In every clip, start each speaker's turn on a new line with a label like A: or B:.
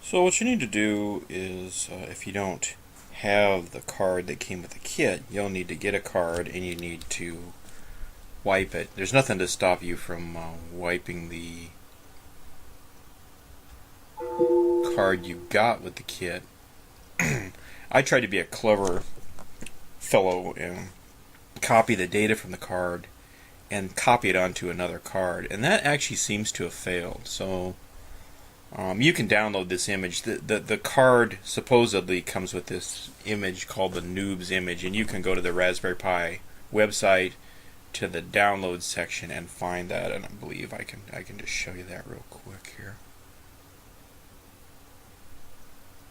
A: So what you need to do is, if you don't have the card that came with the kit, you'll need to get a card and you need to wipe it. There's nothing to stop you from wiping the card you got with the kit. I tried to be a clever fellow and copy the data from the card and copy it onto another card, and that actually seems to have failed. So you can download this image. The card supposedly comes with this image called the Noob's image, and you can go to the Raspberry Pi website to the download section and find that. And I believe I can just show you that real quick here.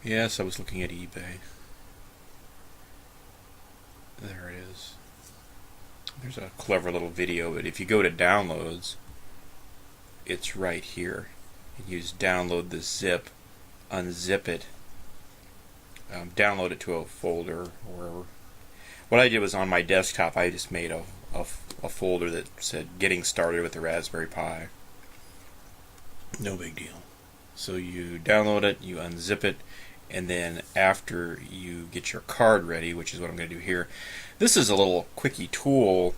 A: Yes, I was looking at eBay. There it is. There's a clever little video, but if you go to downloads, it's right here. You just download the zip, unzip it, download it to a folder or wherever. What I did was on my desktop, I just made a folder that said "Getting Started with the Raspberry Pi." No big deal. So you download it, you unzip it, and then after you get your card ready, which is what I'm going to do here, this is a little quickie tool.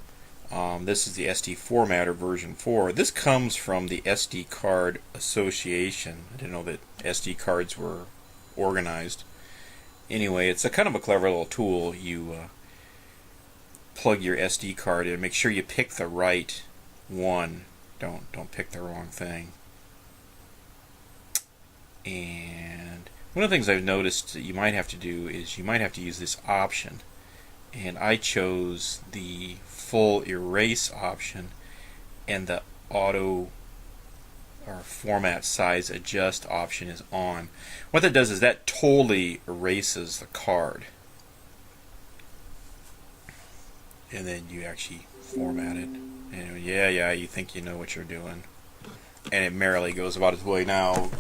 A: This is the SD formatter version 4. This comes from the SD Card Association. I didn't know that SD cards were organized. Anyway, it's a kind of a clever little tool. You plug your SD card in. Make sure you pick the right one. Don't pick the wrong thing. And one of the things I've noticed that you might have to do is you might have to use this option. And I chose the full erase option, and the auto or format size adjust option is on. What that does is that totally erases the card, and then you actually format it. And yeah, you think you know what you're doing, and it merrily goes about its way. Now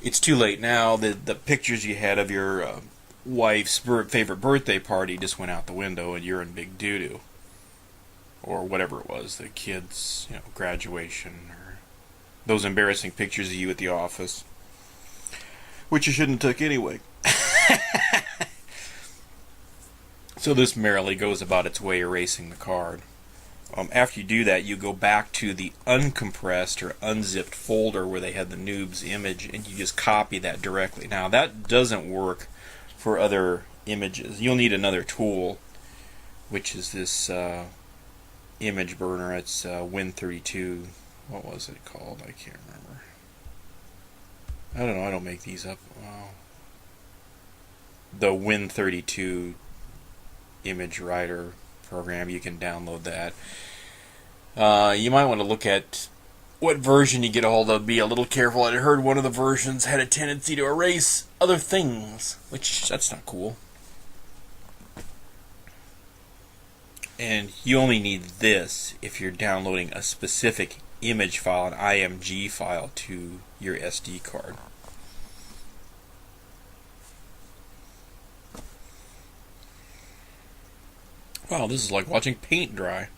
A: it's too late now. The pictures you had of your wife's favorite birthday party just went out the window, and you're in big doo-doo. Or whatever it was, the kids' graduation, or those embarrassing pictures of you at the office, which you shouldn't have took anyway. So this merrily goes about its way erasing the card. After you do that, you go back to the uncompressed or unzipped folder where they had the Noob's image, and you just copy that directly. Now that doesn't work for other images. You'll need another tool, which is this image burner. It's Win32. What was it called? I can't remember. I don't know. I don't make these up. Wow. The Win32 image writer program. You can download that. You might want to look at what version you get a hold of. Be a little careful. I heard one of the versions had a tendency to erase other things, which that's not cool. And you only need this if you're downloading a specific image file, an IMG file, to your SD card. Wow, this is like watching paint dry.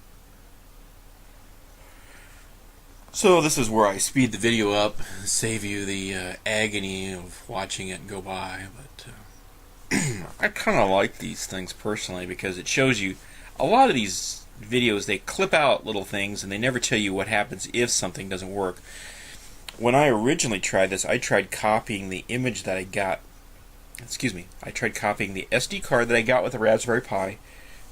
A: So this is where I speed the video up, save you the agony of watching it go by. But I kind of like these things personally because it shows you. A lot of these videos, they clip out little things and they never tell you what happens if something doesn't work. When I originally tried this, I tried copying the image that I got. I tried copying the SD card that I got with the Raspberry Pi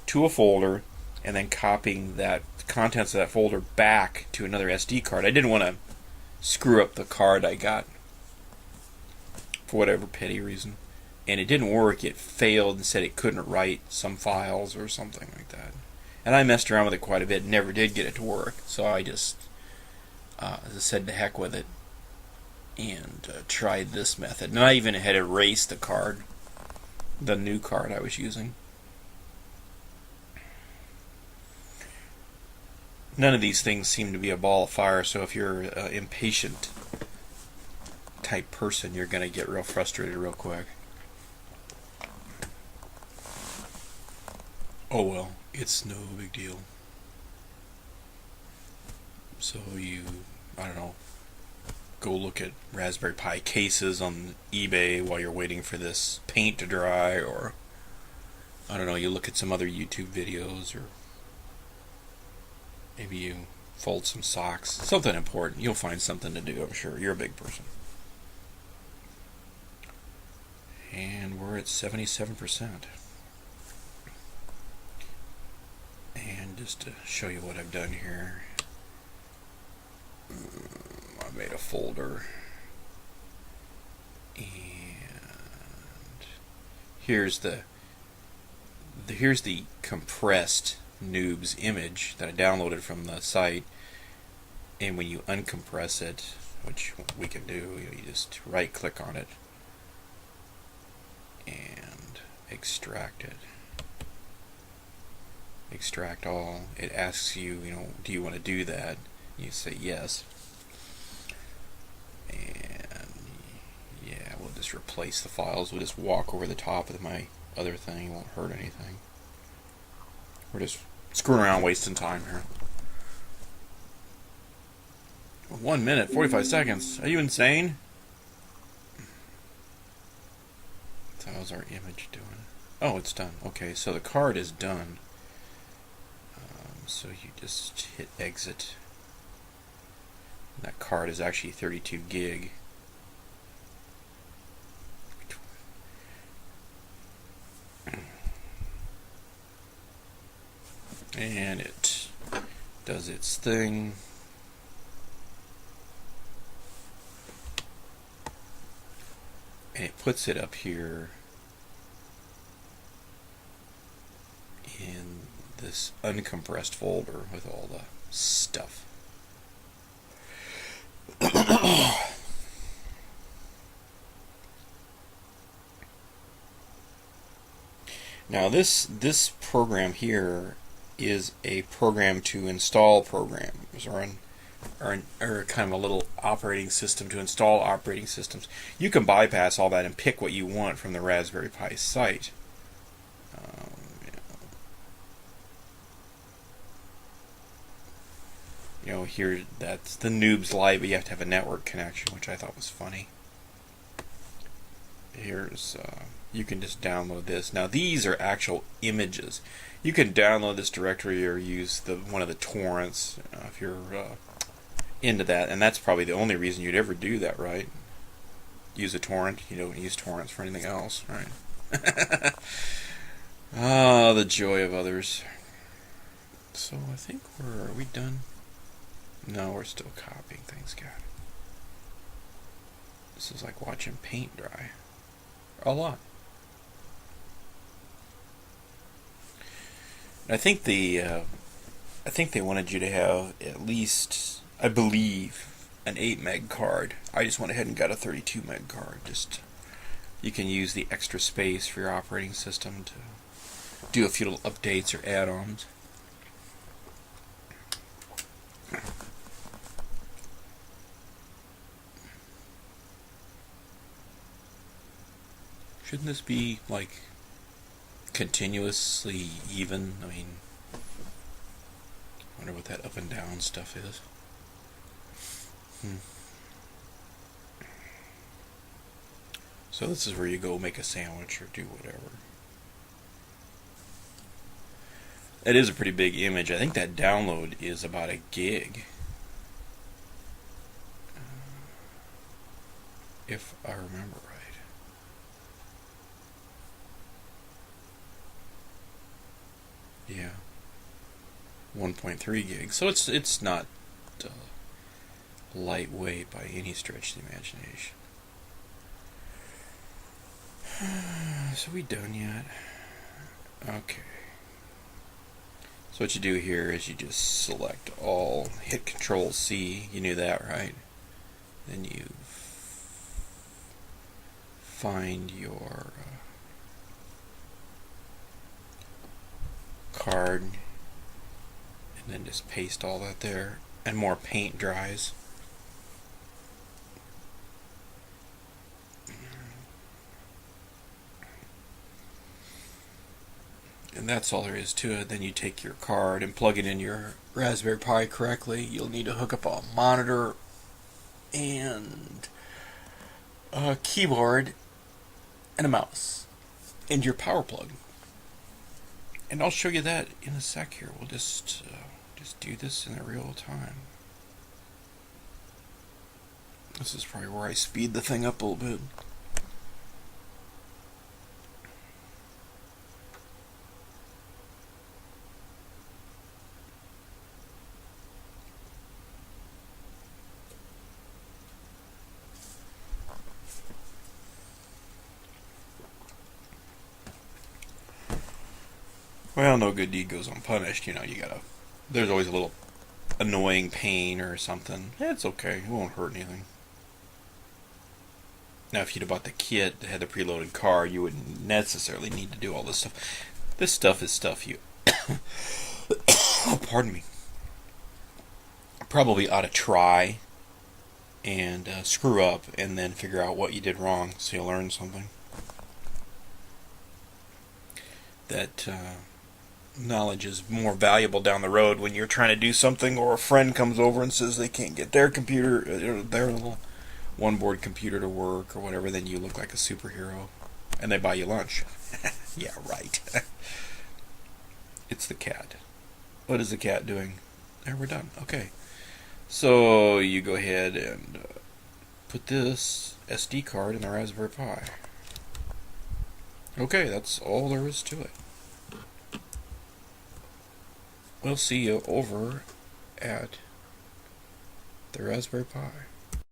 A: to a folder, and then copying that contents of that folder back to another SD card. I didn't want to screw up the card I got for whatever petty reason. And it didn't work. It failed and said it couldn't write some files or something like that. And I messed around with it quite a bit and never did get it to work. So I just, as I said, to heck with it, and tried this method. And I even had erased the card, the new card I was using. None of these things seem to be a ball of fire, so if you're an impatient type person, you're going to get real frustrated real quick. Oh well, it's no big deal. So I don't know, go look at Raspberry Pi cases on eBay while you're waiting for this paint to dry, or I don't know, you look at some other YouTube videos, or maybe you fold some socks. Something important. You'll find something to do, I'm sure. You're a big person. And we're at 77%. And just to show you what I've done here, I made a folder, and here's the compressed noobs image that I downloaded from the site. And when you uncompress it, which we can do, you just right click on it and extract it. Extract all. It asks you, do you want to do that? You say yes. And yeah, we'll just replace the files. We'll just walk over the top of my other thing. It won't hurt anything. We're just screwing around, wasting time here. 1 minute, 45 seconds. Are you insane? So how's our image doing? Oh, it's done. Okay, so the card is done. So you just hit exit. That card is actually 32 gig. And it does its thing. And it puts it up here in this uncompressed folder with all the stuff. Now this program here is a program to install programs, or kind of a little operating system to install operating systems. You can bypass all that and pick what you want from the Raspberry Pi site. Here that's the Noobs Lite, but you have to have a network connection, which I thought was funny. Here's you can just download this. Now these are actual images. You can download this directory or use one of the torrents if you're into that, and that's probably the only reason you'd ever do that, right? Use a torrent. You don't use torrents for anything else, right? Ah, the joy of others. So I think are we done? No, we're still copying things, God. This is like watching paint dry. A lot. I think they wanted you to have at least, I believe, an 8 meg card. I just went ahead and got a 32 meg card. Just you can use the extra space for your operating system to do a few little updates or add-ons. Shouldn't this be like continuously even? I mean, I wonder what that up and down stuff is. So this is where you go make a sandwich or do whatever. It is a pretty big image. I think that download is about a gig. If I remember right. Yeah, 1.3 gigs. So it's not lightweight by any stretch of the imagination. So we done yet? Okay. So what you do here is you just select all, hit Control C. You knew that, right? Then you find your card, and then just paste all that there, and more paint dries. And that's all there is to it. Then you take your card and plug it in your Raspberry Pi correctly. You'll need to hook up a monitor and a keyboard and a mouse and your power plug. And I'll show you that in a sec here. We'll just do this in real time. This is probably where I speed the thing up a little bit. Well, no good deed goes unpunished. You know, there's always a little annoying pain or something. It's okay. It won't hurt anything. Now, if you'd have bought the kit that had the preloaded car, you wouldn't necessarily need to do all this stuff. This stuff is stuff you, oh, pardon me, probably ought to try and screw up and then figure out what you did wrong so you'll learn something. That knowledge is more valuable down the road when you're trying to do something, or a friend comes over and says they can't get their computer, their little one-board computer to work or whatever. Then you look like a superhero and they buy you lunch. Yeah, right. It's the cat. What is the cat doing? There, we're done. Okay. So you go ahead and put this SD card in the Raspberry Pi. Okay, that's all there is to it. We'll see you over at the Raspberry Pi.